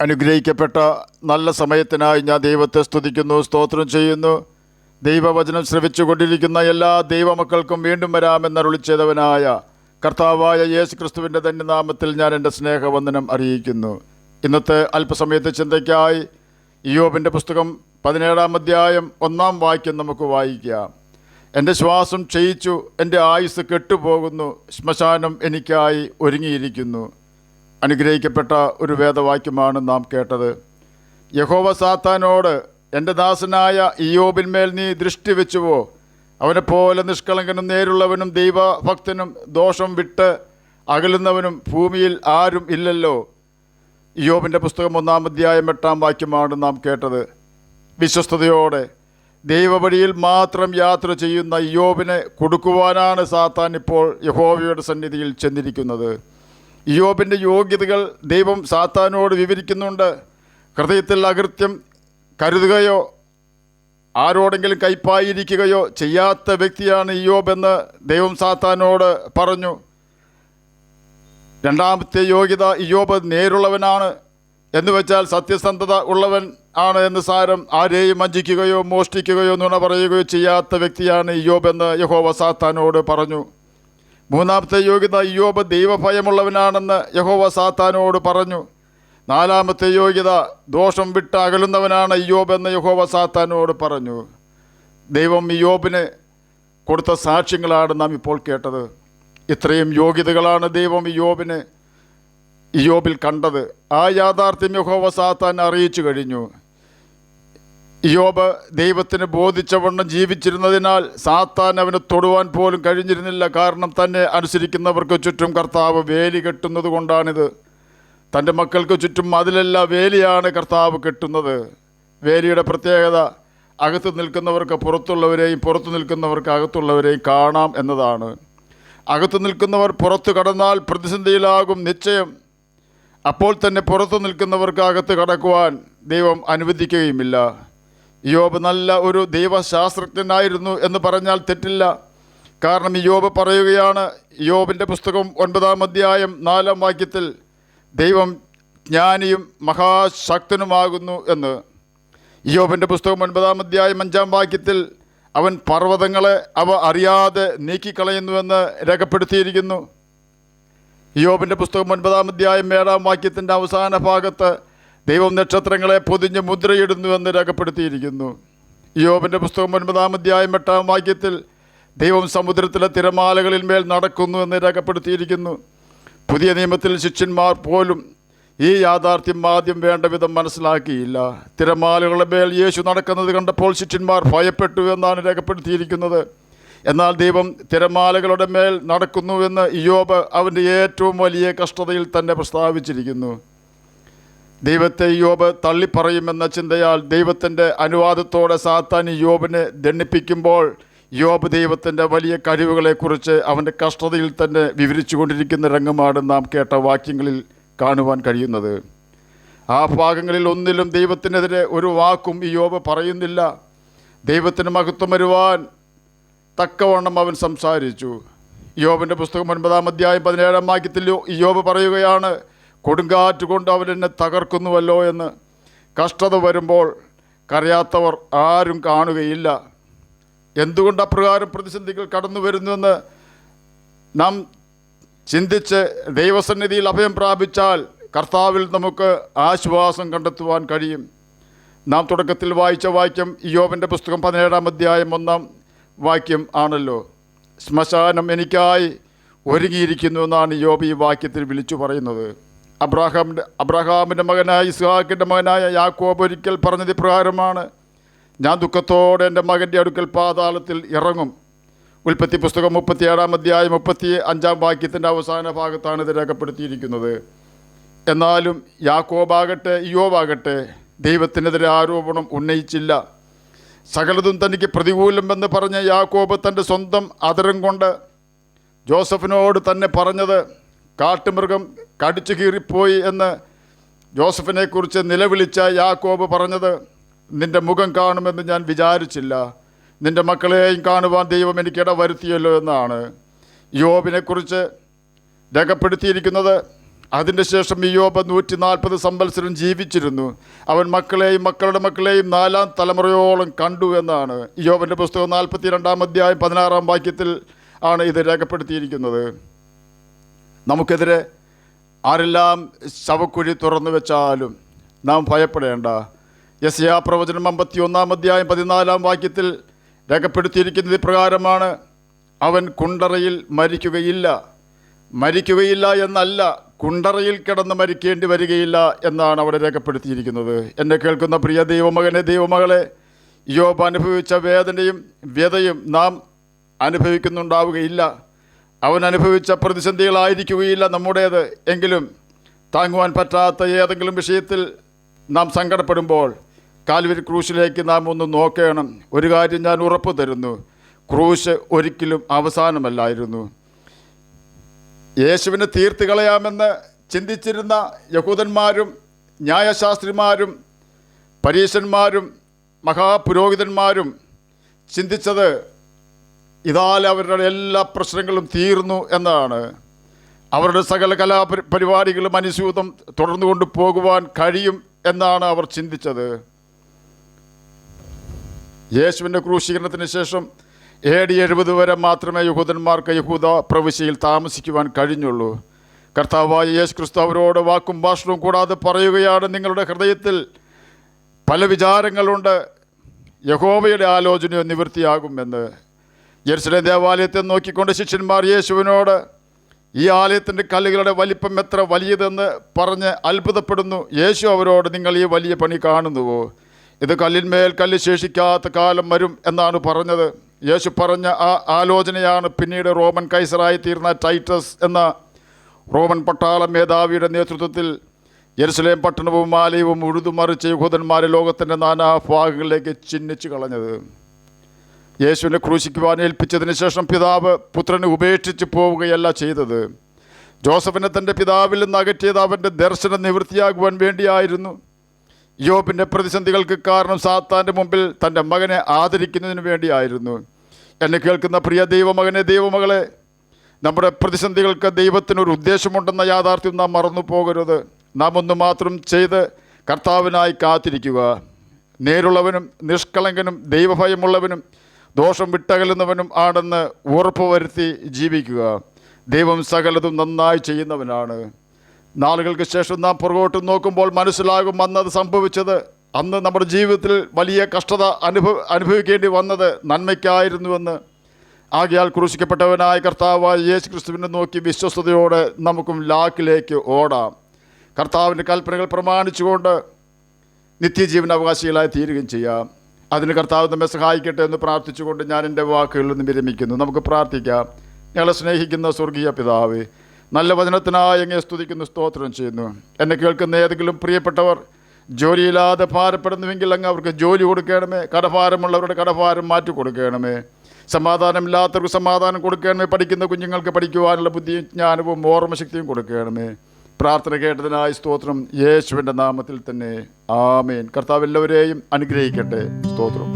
അനുഗ്രഹിക്കപ്പെട്ട നല്ല സമയത്തിനായി ഞാൻ ദൈവത്തെ സ്തുതിക്കുന്നു, സ്തോത്രം ചെയ്യുന്നു. ദൈവവചനം ശ്രവിച്ചുകൊണ്ടിരിക്കുന്ന എല്ലാ ദൈവമക്കൾക്കും വീണ്ടും വരാമെന്നരുളി ചെയ്തവനായ കർത്താവായ യേശു ക്രിസ്തുവിൻ്റെ തന്നെ നാമത്തിൽ ഞാൻ എൻ്റെ സ്നേഹവന്ദനം അറിയിക്കുന്നു. ഇന്നത്തെ അല്പസമയത്തെ ചിന്തയ്ക്കായി ഇയ്യോബിൻ്റെ പുസ്തകം 17-ാം അധ്യായം 1-ാം വാക്യം നമുക്ക് വായിക്കാം. എൻ്റെ ശ്വാസം ക്ഷയിച്ചു, എൻ്റെ ആയുസ് കെട്ടുപോകുന്നു, ശ്മശാനം എനിക്കായി ഒരുങ്ങിയിരിക്കുന്നു. അനുഗ്രഹിക്കപ്പെട്ട ഒരു വേദവാക്യമാണ് നാം കേട്ടത്. യഹോവ സാത്താനോട്, എൻ്റെ ദാസനായ ഇയ്യോബിന്മേൽ നീ ദൃഷ്ടി വെച്ചുവോ? അവനെപ്പോലെ നിഷ്കളങ്കനും നേരുള്ളവനും ദൈവഭക്തനും ദോഷം വിട്ട് അകലുന്നവനും ഭൂമിയിൽ ആരും ഇല്ലല്ലോ. ഇയ്യോബിൻ്റെ പുസ്തകം 1-ാം അധ്യായം 8-ാം വാക്യമാണ് നാം കേട്ടത്. വിശ്വസ്തയോടെ ദൈവവഴിയിൽ മാത്രം യാത്ര ചെയ്യുന്ന ഇയ്യോബിനെ കൊടുക്കുവാനാണ് സാത്താൻ ഇപ്പോൾ യഹോവയുടെ സന്നിധിയിൽ ചെന്നിരിക്കുന്നത്. ഇയ്യോബിൻ്റെ യോഗ്യതകൾ ദൈവം സാത്താനോട് വിവരിക്കുന്നുണ്ട്. ഹൃദയത്തിൽ അകൃത്യം കരുതുകയോ ആരോടെങ്കിലും കൈപ്പായിരിക്കുകയോ ചെയ്യാത്ത വ്യക്തിയാണ് ഇയ്യോബ് എന്ന് ദൈവം സാത്താനോട് പറഞ്ഞു. രണ്ടാമത്തെ യോഗ്യത, ഇയ്യോബ് നേരുള്ളവനാണ് എന്ന് വെച്ചാൽ സത്യസന്ധത ഉള്ളവൻ ആണ് എന്ന് സാരം. ആരെയും വഞ്ചിക്കുകയോ മോഷ്ടിക്കുകയോ നുണ പറയുകയോ ചെയ്യാത്ത വ്യക്തിയാണ് ഇയ്യോബ് എന്ന് യഹോവ സാത്താനോട് പറഞ്ഞു. മൂന്നാമത്തെ യോഗ്യത, ഇയ്യോബ് ദൈവഭയമുള്ളവനാണെന്ന് യഹോവ സാത്താനോട് പറഞ്ഞു. നാലാമത്തെ യോഗ്യത, ദോഷം വിട്ട് അകലുന്നവനാണ് ഇയ്യോബ് എന്ന് യഹോവ സാത്താനോട് പറഞ്ഞു. ദൈവം ഇയ്യോബിന് കൊടുത്ത സാക്ഷ്യങ്ങളാണ് നാം ഇപ്പോൾ കേട്ടത്. ഇത്രയും യോഗ്യതകളാണ് ദൈവം ഇയ്യോബിൽ കണ്ടത്. ആ യാഥാർത്ഥ്യം യഹോവ സാത്താൻ അറിയിച്ചു കഴിഞ്ഞു. ഇയ്യോബ് ദൈവത്തിന് ബോധിച്ചവണ്ണം ജീവിച്ചിരുന്നതിനാൽ സാത്താൻ അവന് തൊടുവാൻ പോലും കഴിഞ്ഞിരുന്നില്ല. കാരണം തന്നെ അനുസരിക്കുന്നവർക്ക് ചുറ്റും കർത്താവ് വേലി കെട്ടുന്നത് കൊണ്ടാണിത്. തൻ്റെ മക്കൾക്ക് ചുറ്റും അതിലല്ല വേലിയാണ് കർത്താവ് കെട്ടുന്നത്. വേലിയുടെ പ്രത്യേകത അകത്ത് നിൽക്കുന്നവർക്ക് പുറത്തുള്ളവരെയും പുറത്തു നിൽക്കുന്നവർക്ക് അകത്തുള്ളവരെയും കാണാം എന്നതാണ്. അകത്ത് നിൽക്കുന്നവർ പുറത്തു കടന്നാൽ പ്രതിസന്ധിയിലാകും നിശ്ചയം. അപ്പോൾ തന്നെ പുറത്തു നിൽക്കുന്നവർക്ക് അകത്ത് കടക്കുവാൻ ദൈവം അനുവദിക്കുകയുമില്ല. ഇയ്യോബ് നല്ല ഒരു ദൈവശാസ്ത്രജ്ഞനായിരുന്നു എന്ന് പറഞ്ഞാൽ തെറ്റില്ല. കാരണം ഇയ്യോബ് പറയുകയാണ്, ഇയ്യോബിൻ്റെ പുസ്തകം 9-ാം അധ്യായം 4-ാം വാക്യത്തിൽ, ദൈവം ജ്ഞാനിയും മഹാശക്തനുമാകുന്നു എന്ന്. ഇയ്യോബിൻ്റെ പുസ്തകം 9-ാം അധ്യായം 5-ാം വാക്യത്തിൽ, അവൻ പർവ്വതങ്ങളെ അവ അറിയാതെ നീക്കിക്കളയുന്നുവെന്ന് രേഖപ്പെടുത്തിയിരിക്കുന്നു. ഇയ്യോബിൻ്റെ പുസ്തകം 9-ാം അധ്യായം 7-ാം വാക്യത്തിൻ്റെ അവസാന ഭാഗത്ത്, ദൈവം നക്ഷത്രങ്ങളെ പൊതിഞ്ഞ് മുദ്രയിടുന്നുവെന്ന് രേഖപ്പെടുത്തിയിരിക്കുന്നു. ഇയ്യോബിൻ്റെ പുസ്തകം 9-ാം അധ്യായം 8-ാം വാക്യത്തിൽ, ദൈവം സമുദ്രത്തിലെ തിരമാലകളിൽ മേൽ നടക്കുന്നുവെന്ന് രേഖപ്പെടുത്തിയിരിക്കുന്നു. പുതിയ നിയമത്തിൽ ശിഷ്യന്മാർ പോലും ഈ യാഥാർത്ഥ്യം ആദ്യം വേണ്ട വിധം മനസ്സിലാക്കിയില്ല. തിരമാലകളുടെ മേൽ യേശു നടക്കുന്നത് കണ്ടപ്പോൾ ശിഷ്യന്മാർ ഭയപ്പെട്ടു എന്നാണ് രേഖപ്പെടുത്തിയിരിക്കുന്നത്. എന്നാൽ ദൈവം തിരമാലകളുടെ മേൽ നടക്കുന്നുവെന്ന് ഇയ്യോബ് അവൻ്റെ ഏറ്റവും വലിയ കഷ്ടതയിൽ തന്നെ പ്രസ്താവിച്ചിരിക്കുന്നു. ദൈവത്തെ ഇയ്യോബ് തള്ളിപ്പറയുമെന്ന ചിന്തയാൽ ദൈവത്തിൻ്റെ അനുവാദത്തോടെ സാത്താൻ ഇയ്യോബിനെ ദണ്ഡിപ്പിക്കുമ്പോൾ ഇയ്യോബ് ദൈവത്തിൻ്റെ വലിയ കഴിവുകളെക്കുറിച്ച് അവൻ്റെ കഷ്ടതയിൽ തന്നെ വിവരിച്ചു കൊണ്ടിരിക്കുന്ന രംഗമാണ് നാം കേട്ട വാക്യങ്ങളിൽ കാണുവാൻ കഴിയുന്നത്. ആ ഭാഗങ്ങളിൽ ഒന്നിലും ദൈവത്തിനെതിരെ ഒരു വാക്കും ഇയ്യോബ് പറയുന്നില്ല. ദൈവത്തിന് മഹത്വം വരുവാൻ തക്കവണ്ണം അവൻ സംസാരിച്ചു. ഇയ്യോബിൻ്റെ പുസ്തകം 9-ാം അധ്യായം 17-ാം വാക്യത്തിൽ ഇയ്യോബ് പറയുകയാണ്, കൊടുങ്കാറ്റ് കൊണ്ട് അവൻ എന്നെ തകർക്കുന്നുവല്ലോ എന്ന്. കഷ്ടത വരുമ്പോൾ കരയാത്തവർ ആരും കാണുകയില്ല. എന്തുകൊണ്ട് അപ്രകാരം പ്രതിസന്ധികൾ കടന്നു വരുന്നുവെന്ന് നാം ചിന്തിച്ച് ദൈവസന്നിധിയിൽ അഭയം പ്രാപിച്ചാൽ കർത്താവിൽ നമുക്ക് ആശ്വാസം കണ്ടെത്തുവാൻ കഴിയും. നാം തുടക്കത്തിൽ വായിച്ച വാക്യം ഇയ്യോബിൻ്റെ പുസ്തകം 17-ാം അധ്യായം 1-ാം വാക്യം ആണല്ലോ. ശ്മശാനം എനിക്കായി ഒരുങ്ങിയിരിക്കുന്നു എന്നാണ് ഇയ്യോബ് ഈ വാക്യത്തിൽ വിളിച്ചു പറയുന്നത്. അബ്രഹാമിൻ്റെ മകനായ ഇസ്ഹാക്കിൻ്റെ മകനായ യാക്കോബ് ഒരിക്കൽ പറഞ്ഞത് പ്രകാരമാണ്, ഞാൻ ദുഃഖത്തോടെ എൻ്റെ മകൻ്റെ അടുക്കൽ പാതാളത്തിൽ ഇറങ്ങും. ഉൽപ്പത്തി പുസ്തകം 37-ാം അധ്യായം 35-ാം വാക്യത്തിൻ്റെ അവസാന ഭാഗത്താണ് ഇത് രേഖപ്പെടുത്തിയിരിക്കുന്നത്. എന്നാലും യാക്കോബാകട്ടെ ഇയ്യോബാകട്ടെ ദൈവത്തിനെതിരെ ആരോപണം ഉന്നയിച്ചില്ല. സകലതും തനിക്ക് പ്രതികൂലമെന്ന് പറഞ്ഞ യാക്കോബ് തൻ്റെ സ്വന്തം അധരം കൊണ്ട് ജോസഫിനോട് തന്നെ പറഞ്ഞത്, കാട്ടുമൃഗം കടിച്ചു കീറിപ്പോയി എന്ന് ജോസഫിനെക്കുറിച്ച് നിലവിളിച്ച യാക്കോബ് പറഞ്ഞത്, നിൻ്റെ മുഖം കാണുമെന്ന് ഞാൻ വിചാരിച്ചില്ല, നിൻ്റെ മക്കളെയും കാണുവാൻ ദൈവം എനിക്കിട വരുത്തിയല്ലോ എന്നാണ്. യോബിനെക്കുറിച്ച് രേഖപ്പെടുത്തിയിരിക്കുന്നത് അതിൻ്റെ ശേഷം ഇയ്യോബ് 140 സംവത്സരം ജീവിച്ചിരുന്നു. അവൻ മക്കളെയും മക്കളുടെ മക്കളെയും 4ാം തലമുറയോളം കണ്ടു എന്നാണ് ഇയ്യോബിൻ്റെ പുസ്തകം 42-ാം അധ്യായം 16-ാം വാക്യത്തിൽ ആണ് ഇത് രേഖപ്പെടുത്തിയിരിക്കുന്നത്. നമുക്കെതിരെ ആരെല്ലാം ശവക്കുഴി തുറന്നു വെച്ചാലും നാം ഭയപ്പെടേണ്ട. യെശയ്യാ പ്രവചനം 51-ാം അധ്യായം 14-ാം വാക്യത്തിൽ രേഖപ്പെടുത്തിയിരിക്കുന്നത് ഇപ്രകാരമാണ്: അവൻ കുണ്ടറയിൽ മരിക്കുകയില്ല എന്നല്ല, കുണ്ടറയിൽ കിടന്ന് മരിക്കേണ്ടി വരികയില്ല എന്നാണ് അവിടെ രേഖപ്പെടുത്തിയിരിക്കുന്നത്. എന്നെ കേൾക്കുന്ന പ്രിയ ദൈവമകനെ, ദൈവമകളെ, ഇയ്യോബ് അനുഭവിച്ച വേദനയും വ്യതയും നാം അനുഭവിക്കുന്നുണ്ടാവുകയില്ല. അവൻ അനുഭവിച്ച പ്രതിസന്ധികളായിരിക്കുകയില്ല നമ്മുടേത്. എങ്കിലും താങ്ങുവാൻ പറ്റാത്ത ഏതെങ്കിലും വിഷയത്തിൽ നാം സങ്കടപ്പെടുമ്പോൾ കാൽവരി ക്രൂശിലേക്ക് നാം ഒന്ന് നോക്കണം. ഒരു കാര്യം ഞാൻ ഉറപ്പു തരുന്നു: ക്രൂശ് ഒരിക്കലും അവസാനമല്ലായിരുന്നു. യേശുവിനെ തീർത്ത് കളയാമെന്ന് ചിന്തിച്ചിരുന്ന യഹൂദന്മാരും ന്യായശാസ്ത്രിമാരും പരീശന്മാരും മഹാപുരോഹിതന്മാരും ചിന്തിച്ചത് ഇതാൽ അവരുടെ എല്ലാ പ്രശ്നങ്ങളും തീർന്നു എന്നാണ്. അവരുടെ സകല കലാപരിപാടികളും അനുസ്യൂതം തുടർന്നു കൊണ്ടു പോകുവാൻ കഴിയും എന്നാണ് അവർ ചിന്തിച്ചത്. യേശുവിൻ്റെ ക്രൂശീകരണത്തിന് ശേഷം AD 70 വരെ മാത്രമേ യഹൂദന്മാർക്ക് യഹൂദ പ്രവിശ്യയിൽ താമസിക്കുവാൻ കഴിഞ്ഞുള്ളൂ. കർത്താവായ യേശു ക്രിസ്തു അവരോട് വാക്കും ഭാഷണവും കൂടാതെ പറയുകയാണ്: നിങ്ങളുടെ ഹൃദയത്തിൽ പല വിചാരങ്ങളുണ്ട്, യഹോവയുടെ ആലോചനയോ നിവൃത്തിയാകുമെന്ന്. യെരുശലേം ദേവാലയത്തെ നോക്കിക്കൊണ്ട് ശിഷ്യന്മാർ യേശുവിനോട് ഈ ആലയത്തിൻ്റെ കല്ലുകളുടെ വലിപ്പം എത്ര വലിയതെന്ന് പറഞ്ഞ് അത്ഭുതപ്പെടുന്നു. യേശു അവരോട്: നിങ്ങൾ ഈ വലിയ പണി കാണുന്നുവോ? ഇത് കല്ലിന്മേൽ കല്ല് ശേഷിക്കാത്ത കാലം വരും എന്നാണ് പറഞ്ഞത്. യേശു പറഞ്ഞ ആ ആലോചനയാണ് പിന്നീട് റോമൻ കൈസറായി തീർന്ന ടൈറ്റസ് എന്ന റോമൻ പട്ടാള മേധാവിയുടെ നേതൃത്വത്തിൽ യെരുശലേം പട്ടണവും ആലയവും ഉഴുതുമറിച്ച് യഹൂദന്മാരെ ലോകത്തിൻ്റെ നാനാഭാഗങ്ങളിലേക്ക് ചിഹ്നിച്ചു കളഞ്ഞത്. യേശുവിനെ ക്രൂശിക്കുവാൻ ഏൽപ്പിച്ചതിന് ശേഷം പിതാവ് പുത്രനെ ഉപേക്ഷിച്ച് പോവുകയല്ല ചെയ്തത്. ജോസഫിനെ തൻ്റെ പിതാവിൽ നിന്ന് അകറ്റിയത് അവൻ്റെ ദർശനം നിവൃത്തിയാകുവാൻ വേണ്ടിയായിരുന്നു. യോബിൻ്റെ പ്രതിസന്ധികൾക്ക് കാരണം സാത്താൻ്റെ മുമ്പിൽ തൻ്റെ മകനെ ആദരിക്കുന്നതിന് വേണ്ടിയായിരുന്നു. എന്നെ കേൾക്കുന്ന പ്രിയ ദൈവമകനെ, ദൈവമകളെ, നമ്മുടെ പ്രതിസന്ധികൾക്ക് ദൈവത്തിനൊരു ഉദ്ദേശമുണ്ടെന്ന യാഥാർത്ഥ്യം നാം മറന്നു പോകരുത്. നാം ഒന്ന് മാത്രം ചെയ്ത് കർത്താവിനായി കാത്തിരിക്കുക. നേരുള്ളവനും നിഷ്കളങ്കനും ദൈവഭയമുള്ളവനും ദോഷം വിട്ടകലുന്നവനും ആണെന്ന് ഉറപ്പുവരുത്തി ജീവിക്കുക. ദൈവം സകലതും നന്നായി ചെയ്യുന്നവനാണ്. നാളുകൾക്ക് ശേഷം നാം പുറകോട്ട് നോക്കുമ്പോൾ മനസ്സിലാകും അന്നത് സംഭവിച്ചത്. അന്ന് നമ്മുടെ ജീവിതത്തിൽ വലിയ കഷ്ടത അനുഭവിക്കേണ്ടി വന്നത് നന്മയ്ക്കായിരുന്നുവെന്ന്. ആകയാൽ ക്രൂശിക്കപ്പെട്ടവനായ കർത്താവായ യേശു ക്രിസ്തുവിനെ നോക്കി വിശ്വസ്തയോടെ നമുക്കും ലാക്കിലേക്ക് ഓടാം. കർത്താവിൻ്റെ കൽപ്പനകൾ പ്രമാണിച്ചുകൊണ്ട് നിത്യജീവൻ അവകാശികളായി തീരുകയും ചെയ്യാം. അതിന് കർത്താവ് നമ്മെ സഹായിക്കട്ടെ എന്ന് പ്രാർത്ഥിച്ചുകൊണ്ട് ഞാൻ എൻ്റെ വാക്കുകളിൽ നിന്ന് വിരമിക്കുന്നു. നമുക്ക് പ്രാർത്ഥിക്കാം. ഞങ്ങളെ സ്നേഹിക്കുന്ന സ്വർഗീയ പിതാവേ, നല്ല വചനത്തിനായി അങ്ങേ സ്തുതിക്കുന്നു, സ്തോത്രം ചെയ്യുന്നു. എന്നെ കേൾക്കുന്ന ഏതെങ്കിലും പ്രിയപ്പെട്ടവർ ജോലിയില്ലാതെ ഭാരപ്പെടുന്നുവെങ്കിൽ അങ്ങ് അവർക്ക് ജോലി കൊടുക്കണമേ. കടഭാരമുള്ളവരുടെ കടഭാരം മാറ്റി കൊടുക്കണമേ. സമാധാനമില്ലാത്തവർക്ക് സമാധാനം കൊടുക്കണമേ. പഠിക്കുന്ന കുഞ്ഞുങ്ങൾക്ക് പഠിക്കുവാനുള്ള ബുദ്ധിയും ജ്ഞാനവും ഓർമ്മശക്തിയും കൊടുക്കണമേ. പ്രാർത്ഥന കേട്ടതിനായി സ്തോത്രം. യേശുവിൻ്റെ നാമത്തിൽ തന്നെ ആമേൻ. കർത്താവ് എല്ലാവരെയും അനുഗ്രഹിക്കട്ടെ. സ്തോത്രം.